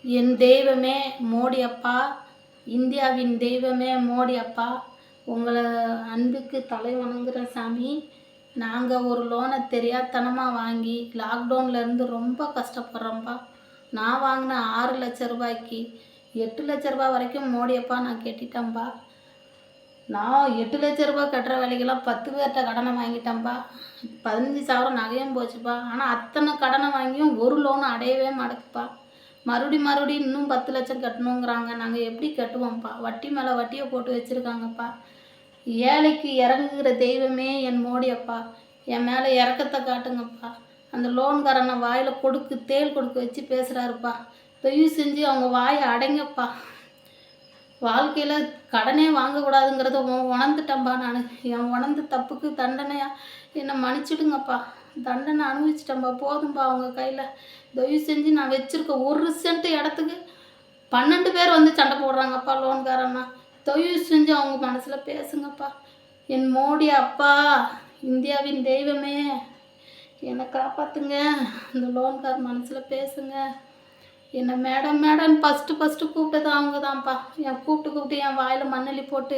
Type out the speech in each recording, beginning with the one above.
என் தெய்வமே மோடி அப்பா, இந்தியாவின் தெய்வமே மோடி அப்பா, உங்களை அன்புக்கு தலை வணங்குகிறேன் சாமி. நாங்கள் ஒரு லோனை தெரியாத்தனமாக வாங்கி லாக்டவுன்லேருந்து ரொம்ப கஷ்டப்படுறோம்ப்பா. நான் வாங்கின 6 லட்ச ரூபாய்க்கு 8 லட்ச ரூபா வரைக்கும் மோடி அப்பா நான் கட்டிட்டேன்ப்பா. நான் 8 லட்ச ரூபா கட்டுற வேலைக்கெல்லாம் 10 பேர்கிட்ட கடனை வாங்கிட்டேன்ப்பா. 15,000 நகையும் போச்சுப்பா. ஆனால் அத்தனை கடனை வாங்கியும் ஒரு லோன் அடையவே மாட்டேங்குதுப்பா. மறுபடியும் இன்னும் 10 லட்சம் கட்டணுங்கிறாங்க. நாங்கள் எப்படி கட்டுவோம்ப்பா? வட்டி மேலே வட்டியை போட்டு வச்சுருக்காங்கப்பா. ஏழைக்கு இறங்குகிற தெய்வமே என் மோடி அப்பா, என் மேலே இறக்கத்தை காட்டுங்கப்பா. அந்த லோன்காரனை வாயில் தேள் கொடுக்க வச்சு பேசுகிறாருப்பா. தயவு செஞ்சு அவங்க வாயை அடைங்கப்பா. வாழ்க்கையில் கடனே வாங்கக்கூடாதுங்கிறத உணர்ந்துட்டேன்ப்பா. நான் என் உணர்ந்த தப்புக்கு தண்டனையாக என்னை மன்னிச்சிடுங்கப்பா. தண்டனை அனுபவிச்சிட்டேன்ப்பா. போதும்பா அவங்க கையில். தயவு செஞ்சு நான் வச்சுருக்க 1 சென்ட் இடத்துக்கு 12 பேர் வந்து சண்டை போடுறாங்கப்பா லோன்காரன்னா. தயவு செஞ்சு அவங்க மனசில் பேசுங்கப்பா. என் மோடி அப்பா, இந்தியாவின் தெய்வமே, என்னை காப்பாற்றுங்க. இந்த லோன்கார் மனசில் பேசுங்க. என்னை மேடம் ஃபஸ்ட்டு கூப்பிட்டது அவங்க தான்ப்பா. கூப்பிட்டு என் வாயில் மண்ணள்ளி போட்டு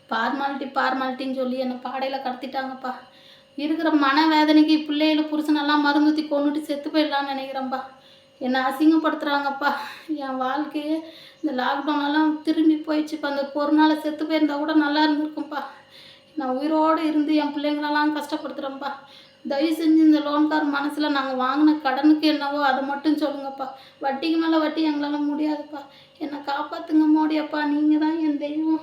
ஃபார்மாலிட்டின்னு சொல்லி என்னை பாடையில் கடத்திட்டாங்கப்பா. இருக்கிற மனவேதனைக்கு பிள்ளைகள் புருஷனெல்லாம் மருந்துத்தி கொண்டுட்டு செத்து போயிடலான்னு நினைக்கிறேன்ப்பா. என்னை அசிங்கப்படுத்துகிறாங்கப்பா. என் வாழ்க்கையே இந்த லாக்டவுனெல்லாம் திரும்பி போயிடுச்சுப்பா. அந்த கொரோனாவில் செத்து போயிருந்தா கூட நல்லா இருந்திருக்கும்ப்பா. நான் உயிரோடு இருந்து என் பிள்ளைங்களெல்லாம் கஷ்டப்படுத்துகிறேன்ப்பா. தயவு செஞ்சு இந்த லோன்கார் மனசில் நாங்கள் வாங்கின கடனுக்கு என்னவோ அதை மட்டும் சொல்லுங்கப்பா. வட்டிக்கு மேலே வட்டி எங்களால் முடியாதுப்பா. என்னை காப்பாற்றுங்க மோடி அப்பா. நீங்கள் தான் என் தெய்வம்.